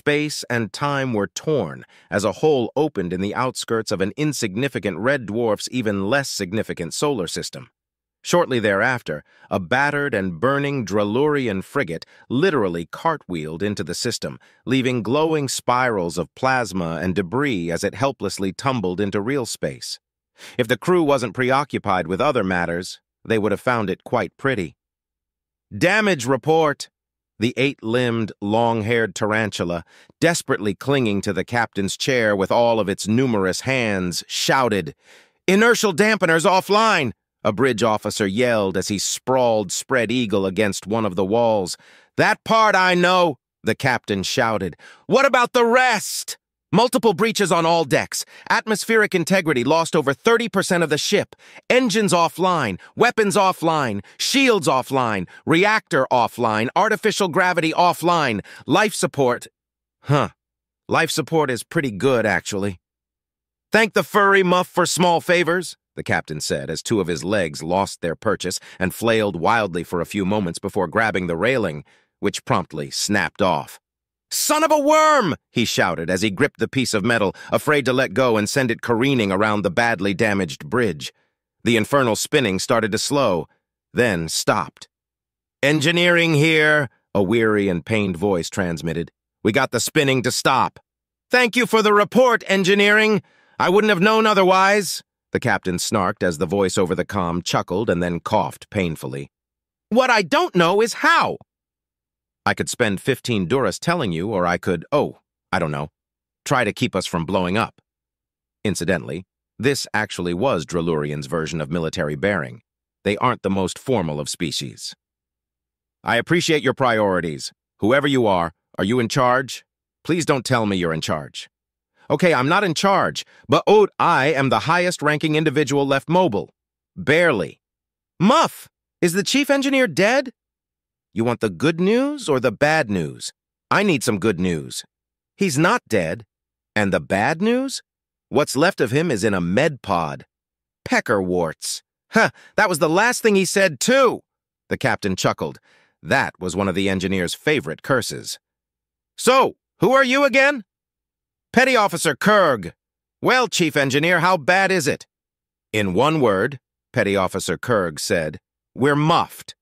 space and time were torn as a hole opened in the outskirts of an insignificant red dwarf's even less significant solar system. Shortly thereafter, a battered and burning Drellurian frigate literally cartwheeled into the system, leaving glowing spirals of plasma and debris as it helplessly tumbled into real space. If the crew wasn't preoccupied with other matters, they would have found it quite pretty. "Damage report!" The eight-limbed, long-haired tarantula, desperately clinging to the captain's chair with all of its numerous hands, shouted. "Inertial dampeners offline!" a bridge officer yelled as he sprawled spread eagle against one of the walls. "That part I know," the captain shouted. "What about the rest?" "Multiple breaches on all decks. Atmospheric integrity lost over 30% of the ship. Engines offline. Weapons offline. Shields offline. Reactor offline. Artificial gravity offline. Life support." Life support is pretty good, actually. "Thank the furry muff for small favors," the captain said as two of his legs lost their purchase and flailed wildly for a few moments before grabbing the railing, which promptly snapped off. "Son of a worm!" he shouted as he gripped the piece of metal, afraid to let go and send it careening around the badly damaged bridge. The infernal spinning started to slow, then stopped. "Engineering here," a weary and pained voice transmitted. "We got the spinning to stop." "Thank you for the report, engineering. I wouldn't have known otherwise," the captain snarked as the voice over the comm chuckled and then coughed painfully. "What I don't know is how." "I could spend 15 Duras telling you, or I could, I don't know, try to keep us from blowing up." Incidentally, this actually was Drellurian's version of military bearing. They aren't the most formal of species. "I appreciate your priorities. Whoever you are you in charge? Please don't tell me you're in charge." "Okay, I'm not in charge, but I am the highest-ranking individual left mobile. Barely." "Muff, is the chief engineer dead?" "You want the good news or the bad news?" "I need some good news." "He's not dead." "And the bad news? What's left of him is in a med pod." "Pecker warts." That was the last thing he said, too." The captain chuckled. That was one of the engineer's favorite curses. "So, who are you again?" "Petty Officer Kurg." "Well, Chief Engineer, how bad is it?" "In one word," Petty Officer Kurg said, "we're muffed."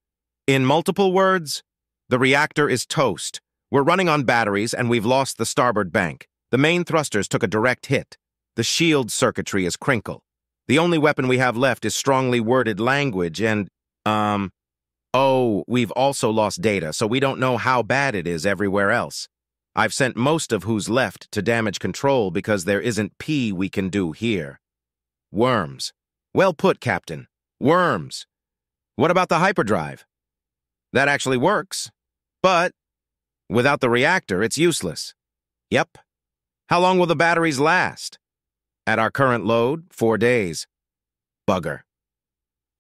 "In multiple words, the reactor is toast. We're running on batteries and we've lost the starboard bank. The main thrusters took a direct hit. The shield circuitry is crinkle. The only weapon we have left is strongly worded language and, we've also lost data, so we don't know how bad it is everywhere else. I've sent most of who's left to damage control because there isn't P we can do here." "Worms." "Well put, Captain. Worms." "What about the hyperdrive?" "That actually works, but without the reactor, it's useless." "Yep." "How long will the batteries last?" "At our current load, 4 days." "Bugger.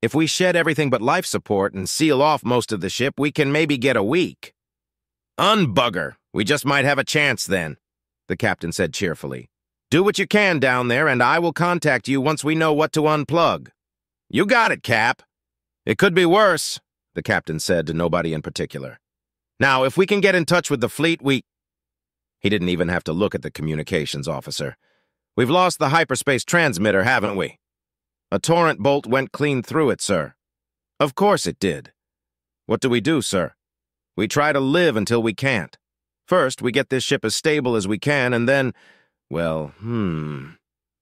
If we shed everything but life support and seal off most of the ship, we can maybe get a week." "Unbugger. We just might have a chance then," the captain said cheerfully. "Do what you can down there, and I will contact you once we know what to unplug." "You got it, Cap." "It could be worse," the captain said to nobody in particular. "Now, if we can get in touch with the fleet, He didn't even have to look at the communications officer. "We've lost the hyperspace transmitter, haven't we?" "A torrent bolt went clean through it, sir." "Of course it did." "What do we do, sir?" "We try to live until we can't. First, we get this ship as stable as we can, and then,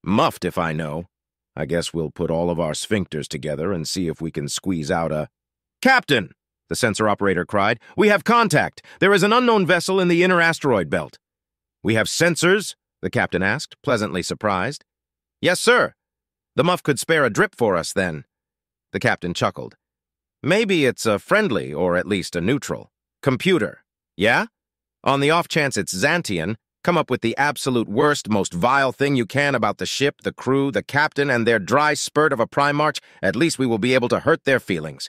muffed if I know. I guess we'll put all of our sphincters together and see if we can squeeze out a—" "Captain!" the sensor operator cried. "We have contact. There is an unknown vessel in the inner asteroid belt." "We have sensors?" the captain asked, pleasantly surprised. "Yes, sir. The muff could spare a drip for us, then." The captain chuckled. "Maybe it's a friendly, or at least a neutral. Computer. Yeah? On the off chance it's Xantian, come up with the absolute worst, most vile thing you can about the ship, the crew, the captain, and their dry spurt of a Primarch. At least we will be able to hurt their feelings."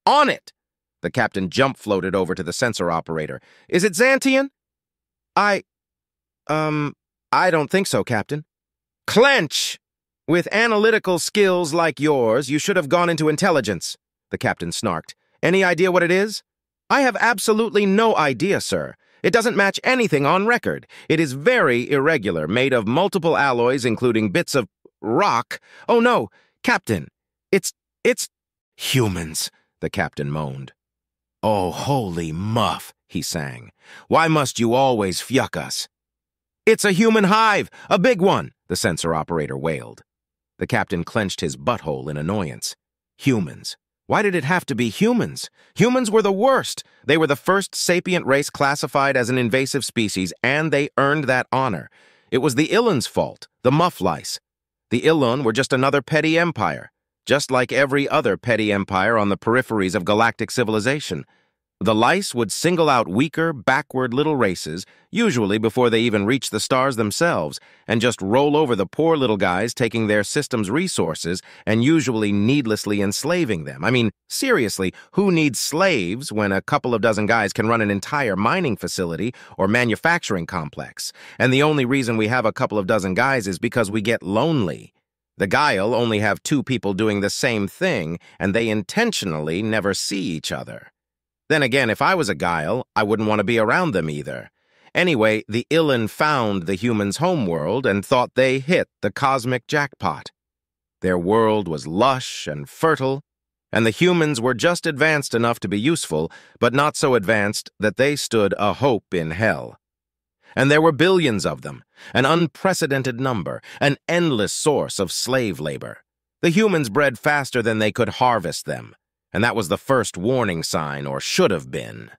"On it!" The captain jump-floated over to the sensor operator. "Is it Xantian?" I don't think so, Captain." "Clench! With analytical skills like yours, you should have gone into intelligence," the captain snarked. "Any idea what it is?" "I have absolutely no idea, sir. It doesn't match anything on record. It is very irregular, made of multiple alloys, including bits of rock. Oh no, Captain, it's humans, the captain moaned. Oh, holy muff, he sang. Why must you always fyuck us? It's a human hive, a big one, the sensor operator wailed. The captain clenched his butthole in annoyance. Humans. Why did it have to be humans? Humans were the worst. They were the first sapient race classified as an invasive species, and they earned that honor. It was the Illen's fault, the muff lice. The Illen were just another petty empire, just like every other petty empire on the peripheries of galactic civilization. The lice would single out weaker, backward little races, usually before they even reach the stars themselves, and just roll over the poor little guys, taking their system's resources and usually needlessly enslaving them. I mean, seriously, who needs slaves when a couple of dozen guys can run an entire mining facility or manufacturing complex? And the only reason we have a couple of dozen guys is because we get lonely. The Guile only have two people doing the same thing, and they intentionally never see each other. Then again, if I was a Guile, I wouldn't want to be around them either. Anyway, the Illen found the humans' homeworld and thought they hit the cosmic jackpot. Their world was lush and fertile, and the humans were just advanced enough to be useful, but not so advanced that they stood a hope in hell. And there were billions of them, an unprecedented number, an endless source of slave labor. The humans bred faster than they could harvest them. And that was the first warning sign, or should have been.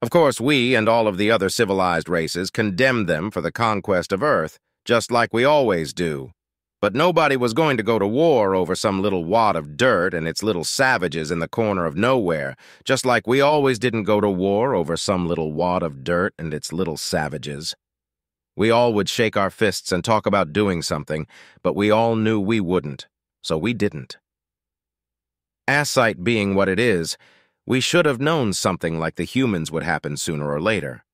Of course, we and all of the other civilized races condemned them for the conquest of Earth, just like we always do. But nobody was going to go to war over some little wad of dirt and its little savages in the corner of nowhere, just like we always didn't go to war over some little wad of dirt and its little savages. We all would shake our fists and talk about doing something, but we all knew we wouldn't, so we didn't. Assite being what it is, we should have known something like the humans would happen sooner or later.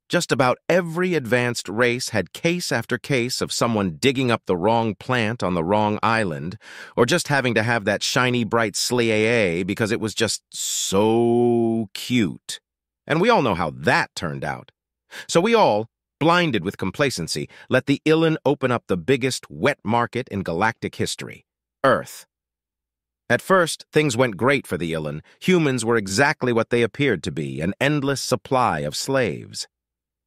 Just about every advanced race had case after case of someone digging up the wrong plant on the wrong island, or just having to have that shiny bright SLAA because it was just so cute. And we all know how that turned out. So we all, blinded with complacency, let the Illen open up the biggest wet market in galactic history, Earth. At first, things went great for the Illen. Humans were exactly what they appeared to be, an endless supply of slaves.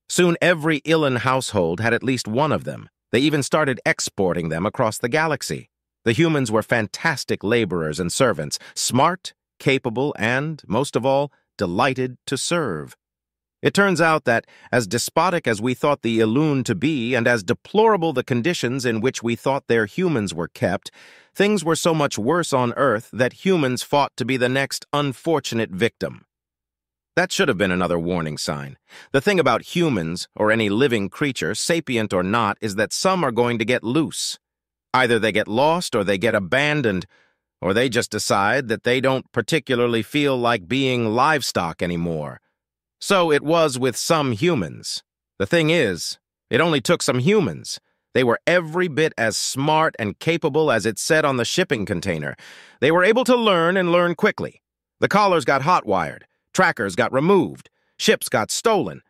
Soon every Illen household had at least one of them. They even started exporting them across the galaxy. The humans were fantastic laborers and servants, smart, capable, and, most of all, delighted to serve. It turns out that, as despotic as we thought the Illen to be, and as deplorable the conditions in which we thought their humans were kept, things were so much worse on Earth that humans fought to be the next unfortunate victim. That should have been another warning sign. The thing about humans, or any living creature, sapient or not, is that some are going to get loose. Either they get lost, or they get abandoned, or they just decide that they don't particularly feel like being livestock anymore. So it was with some humans. The thing is, it only took some humans. They were every bit as smart and capable as it said on the shipping container. They were able to learn and learn quickly. The collars got hot-wired, trackers got removed, ships got stolen.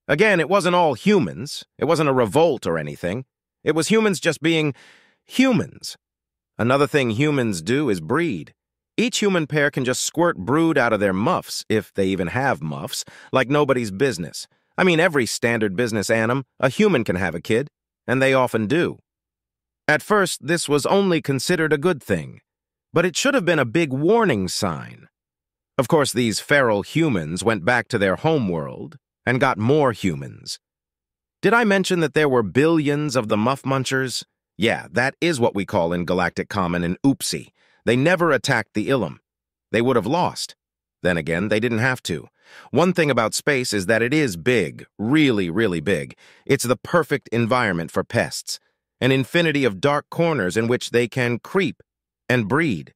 Again, it wasn't all humans. It wasn't a revolt or anything. It was humans just being humans. Another thing humans do is breed. Each human pair can just squirt brood out of their muffs, if they even have muffs, like nobody's business. I mean, every standard business anim, a human can have a kid, and they often do. At first, this was only considered a good thing, but it should have been a big warning sign. Of course, these feral humans went back to their homeworld and got more humans. Did I mention that there were billions of the muff munchers? Yeah, that is what we call in Galactic Common an oopsie. They never attacked the Illen. They would have lost. Then again, they didn't have to. One thing about space is that it is big, really, really big. It's the perfect environment for pests, an infinity of dark corners in which they can creep and breed.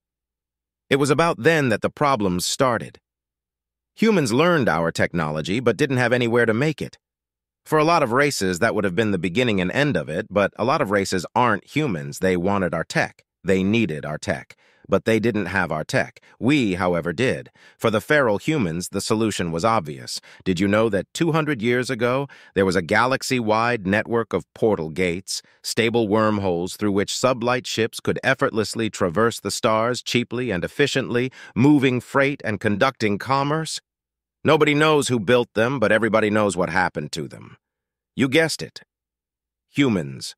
It was about then that the problems started. Humans learned our technology, but didn't have anywhere to make it. For a lot of races, that would have been the beginning and end of it, but a lot of races aren't humans. They wanted our tech. They needed our tech. but they didn't have our tech. We, however, did. For the feral humans, the solution was obvious. Did you know that 200 years ago, there was a galaxy-wide network of portal gates, stable wormholes through which sublight ships could effortlessly traverse the stars cheaply and efficiently, moving freight and conducting commerce? Nobody knows who built them, but everybody knows what happened to them. You guessed it. Humans.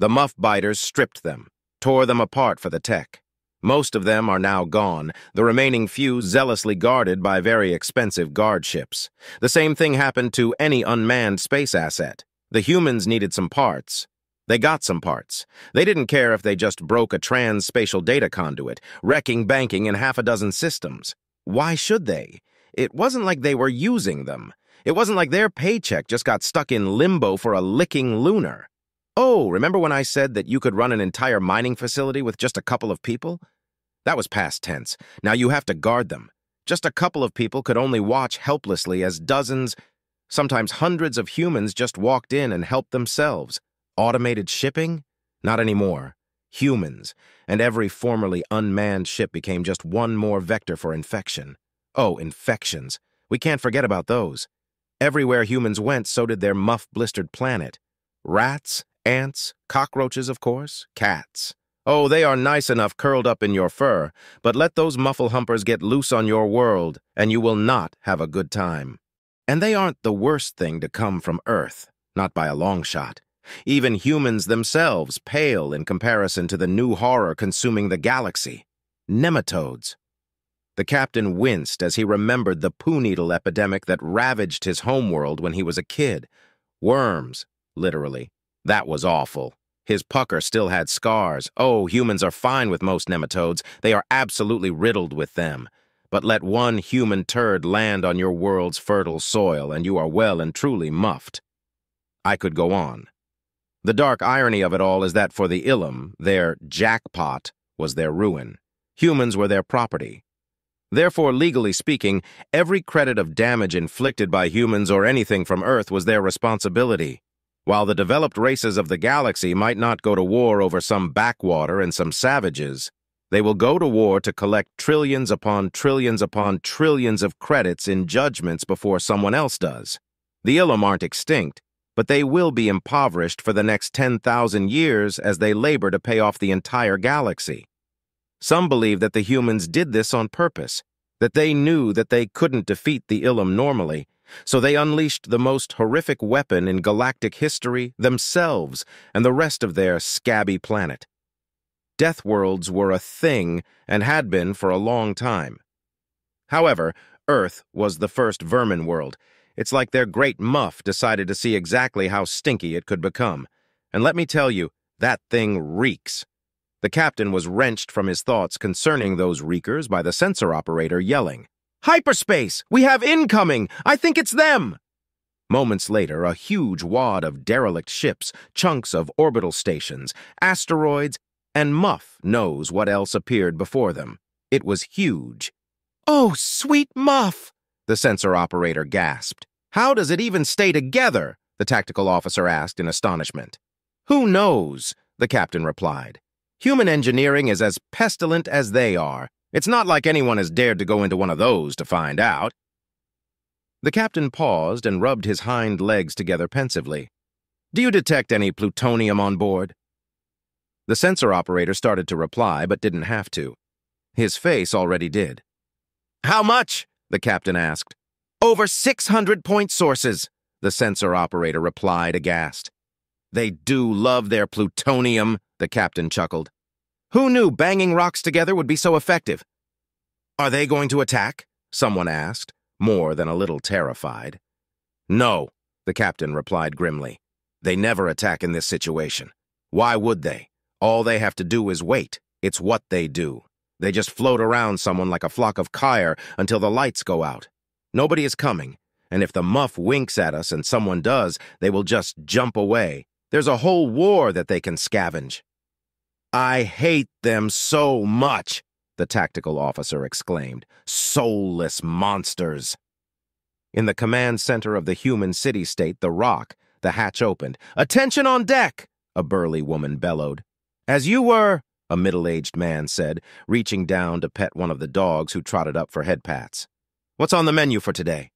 The muff-biters stripped them, tore them apart for the tech. Most of them are now gone, the remaining few zealously guarded by very expensive guard ships. The same thing happened to any unmanned space asset. The humans needed some parts. They got some parts. They didn't care if they just broke a trans-spatial data conduit, wrecking banking in half a dozen systems. Why should they? It wasn't like they were using them. It wasn't like their paycheck just got stuck in limbo for a licking lunar. Oh, remember when I said that you could run an entire mining facility with just a couple of people? That was past tense. Now you have to guard them. Just a couple of people could only watch helplessly as dozens, sometimes hundreds of humans just walked in and helped themselves. Automated shipping? Not anymore. Humans. And every formerly unmanned ship became just one more vector for infection. Oh, infections. We can't forget about those. Everywhere humans went, so did their muff-blistered planet. Rats, ants, cockroaches, of course, cats. Oh, they are nice enough curled up in your fur, but let those muffle-humpers get loose on your world, and you will not have a good time. And they aren't the worst thing to come from Earth, not by a long shot. Even humans themselves pale in comparison to the new horror consuming the galaxy. Nematodes. The captain winced as he remembered the poo needle epidemic that ravaged his homeworld when he was a kid. Worms, literally. That was awful. His pucker still had scars. Oh, humans are fine with most nematodes. They are absolutely riddled with them. But let one human turd land on your world's fertile soil, and you are well and truly muffed. I could go on. The dark irony of it all is that for the Ilum, their jackpot was their ruin. Humans were their property. Therefore, legally speaking, every credit of damage inflicted by humans or anything from Earth was their responsibility. While the developed races of the galaxy might not go to war over some backwater and some savages, they will go to war to collect trillions upon trillions upon trillions of credits in judgments before someone else does. The Ilum aren't extinct, but they will be impoverished for the next 10,000 years as they labor to pay off the entire galaxy. Some believe that the humans did this on purpose, that they knew that they couldn't defeat the Ilum normally, so they unleashed the most horrific weapon in galactic history themselves and the rest of their scabby planet. Death worlds were a thing and had been for a long time. However, Earth was the first vermin world. It's like their great muff decided to see exactly how stinky it could become. And let me tell you, that thing reeks. The captain was wrenched from his thoughts concerning those reekers by the sensor operator yelling, "Hyperspace! We have incoming! I think it's them!" Moments later, a huge wad of derelict ships, chunks of orbital stations, asteroids, and Muff knows what else appeared before them. It was huge. "Oh, sweet Muff!" the sensor operator gasped. "How does it even stay together?" the tactical officer asked in astonishment. "Who knows?" the captain replied. "Human engineering is as pestilent as they are. It's not like anyone has dared to go into one of those to find out." The captain paused and rubbed his hind legs together pensively. "Do you detect any plutonium on board?" The sensor operator started to reply, but didn't have to. His face already did. "How much?" the captain asked. "Over 600 point sources," the sensor operator replied, aghast. "They do love their plutonium," the captain chuckled. "Who knew banging rocks together would be so effective?" "Are they going to attack?" someone asked, more than a little terrified. "No," the captain replied grimly. "They never attack in this situation. Why would they? All they have to do is wait. It's what they do. They just float around someone like a flock of kite until the lights go out. Nobody is coming, and if the muff winks at us and someone does, they will just jump away. There's a whole war that they can scavenge." "I hate them so much," the tactical officer exclaimed. "Soulless monsters." In the command center of the human city-state, the Rock, the hatch opened. "Attention on deck!" a burly woman bellowed. "As you were..." a middle-aged man said, reaching down to pet one of the dogs who trotted up for head pats. "What's on the menu for today?"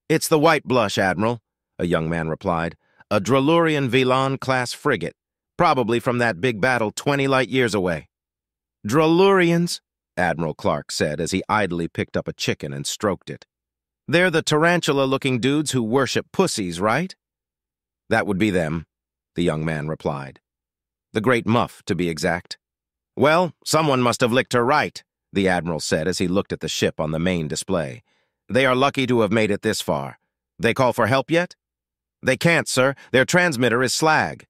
"It's the White Blush, Admiral," a young man replied. "A Drellurian Velan-class frigate, probably from that big battle 20 light years away." "Drellurians," Admiral Clark said as he idly picked up a chicken and stroked it. "They're the tarantula-looking dudes who worship pussies, right?" "That would be them," the young man replied. "The Great Muff, to be exact." "Well, someone must have licked her right," the Admiral said as he looked at the ship on the main display. "They are lucky to have made it this far. They call for help yet?" "They can't, sir. Their transmitter is slag."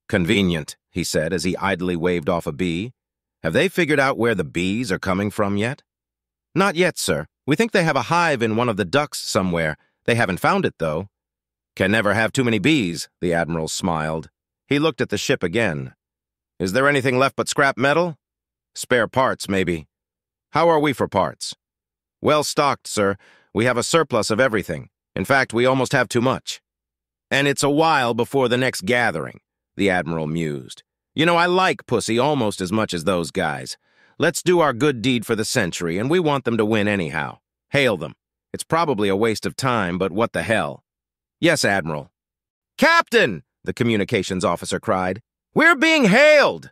"Convenient," he said as he idly waved off a bee. "Have they figured out where the bees are coming from yet?" "Not yet, sir. We think they have a hive in one of the ducts somewhere. They haven't found it, though." "Can never have too many bees," the Admiral smiled. He looked at the ship again. "Is there anything left but scrap metal?" "Spare parts, maybe." "How are we for parts?" "Well stocked, sir. We have a surplus of everything. In fact, we almost have too much." "And it's a while before the next gathering," the Admiral mused. "You know, I like Pussy almost as much as those guys. Let's do our good deed for the century, and we want them to win anyhow. Hail them. It's probably a waste of time, but what the hell?" "Yes, Admiral." "Captain!" the communications officer cried. "We're being hailed!"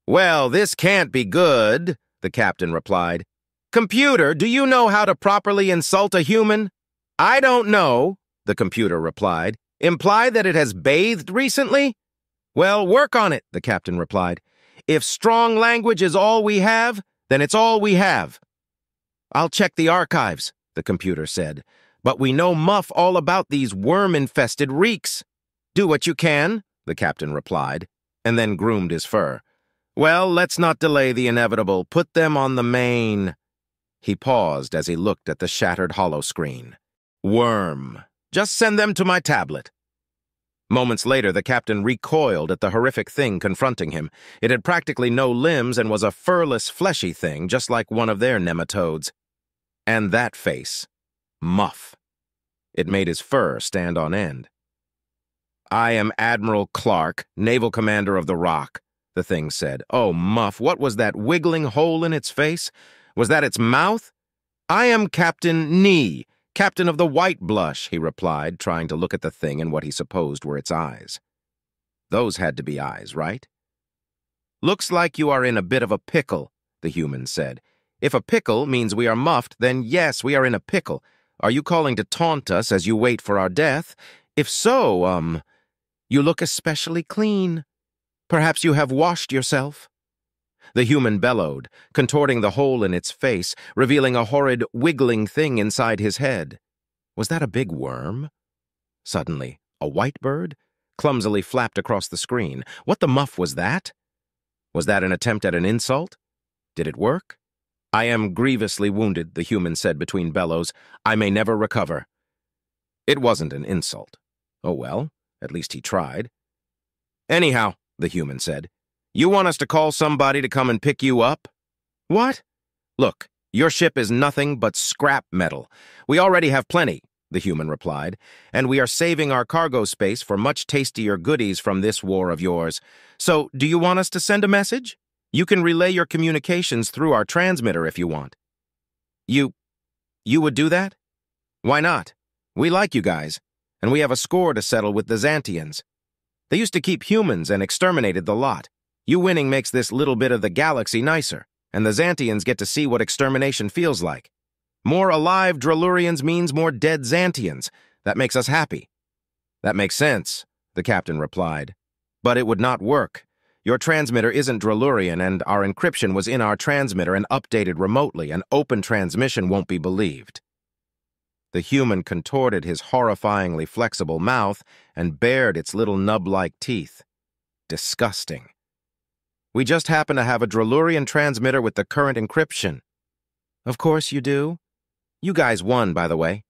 "Well, this can't be good," the captain replied. "Computer, do you know how to properly insult a human?" "I don't know," the computer replied. "Imply that it has bathed recently?" "Well, work on it," the captain replied. "If strong language is all we have, then it's all we have." "I'll check the archives," the computer said. "But we know muff all about these worm-infested reeks." "Do what you can," the captain replied, and then groomed his fur. "Well, let's not delay the inevitable. Put them on the main." He paused as he looked at the shattered holoscreen. "Worm. Just send them to my tablet." Moments later, the captain recoiled at the horrific thing confronting him. It had practically no limbs and was a furless, fleshy thing, just like one of their nematodes. And that face. Muff. It made his fur stand on end. "I am Admiral Clark, Naval Commander of the Rock," the thing said. "Oh, Muff, what was that wiggling hole in its face? Was that its mouth?" "I am Captain Nee, Captain of the White Blush," he replied, trying to look at the thing in what he supposed were its eyes. Those had to be eyes, right? "Looks like you are in a bit of a pickle," the human said. "If a pickle means we are muffed, then yes, we are in a pickle. Are you calling to taunt us as you wait for our death? If so, you look especially clean. Perhaps you have washed yourself?" The human bellowed, contorting the hole in its face, revealing a horrid, wiggling thing inside his head. Was that a big worm? Suddenly, a white bird clumsily flapped across the screen. What the muff was that? Was that an attempt at an insult? Did it work? "I am grievously wounded," the human said between bellows. "I may never recover." It wasn't an insult. Oh well, at least he tried. "Anyhow," the human said, "you want us to call somebody to come and pick you up?" "What?" "Look, your ship is nothing but scrap metal. We already have plenty," the human replied, "and we are saving our cargo space for much tastier goodies from this war of yours. So, do you want us to send a message? You can relay your communications through our transmitter if you want." You would do that?" "Why not? We like you guys, and we have a score to settle with the Xantians. They used to keep humans and exterminated the lot. You winning makes this little bit of the galaxy nicer, and the Xantians get to see what extermination feels like. More alive Drellurians means more dead Xantians. That makes us happy." "That makes sense," the captain replied. "But it would not work. Your transmitter isn't Drellurian, and our encryption was in our transmitter and updated remotely. An open transmission won't be believed." The human contorted his horrifyingly flexible mouth and bared its little nub-like teeth. Disgusting. "We just happen to have a Drellurian transmitter with the current encryption." "Of course you do. You guys won, by the way."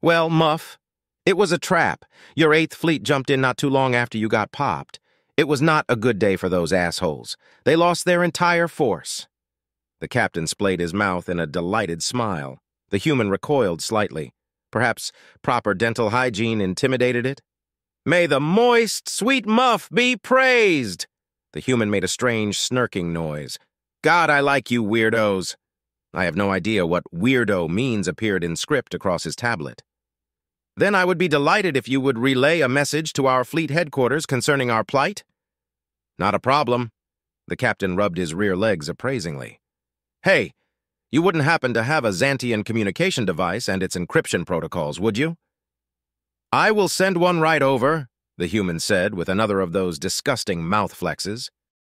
"Well, Muff, it was a trap. Your 8th Fleet jumped in not too long after you got popped. It was not a good day for those assholes. They lost their entire force." The captain splayed his mouth in a delighted smile. The human recoiled slightly. Perhaps proper dental hygiene intimidated it? "May the moist, sweet Muff be praised!" The human made a strange, snarking noise. God, I like you weirdos. I have no idea what weirdo means appeared in script across his tablet. Then I would be delighted if you would relay a message to our fleet headquarters concerning our plight. Not a problem. The captain rubbed his rear legs appraisingly. Hey, you wouldn't happen to have a Xantian communication device and its encryption protocols, would you? I will send one right over, the human said with another of those disgusting mouth flexes.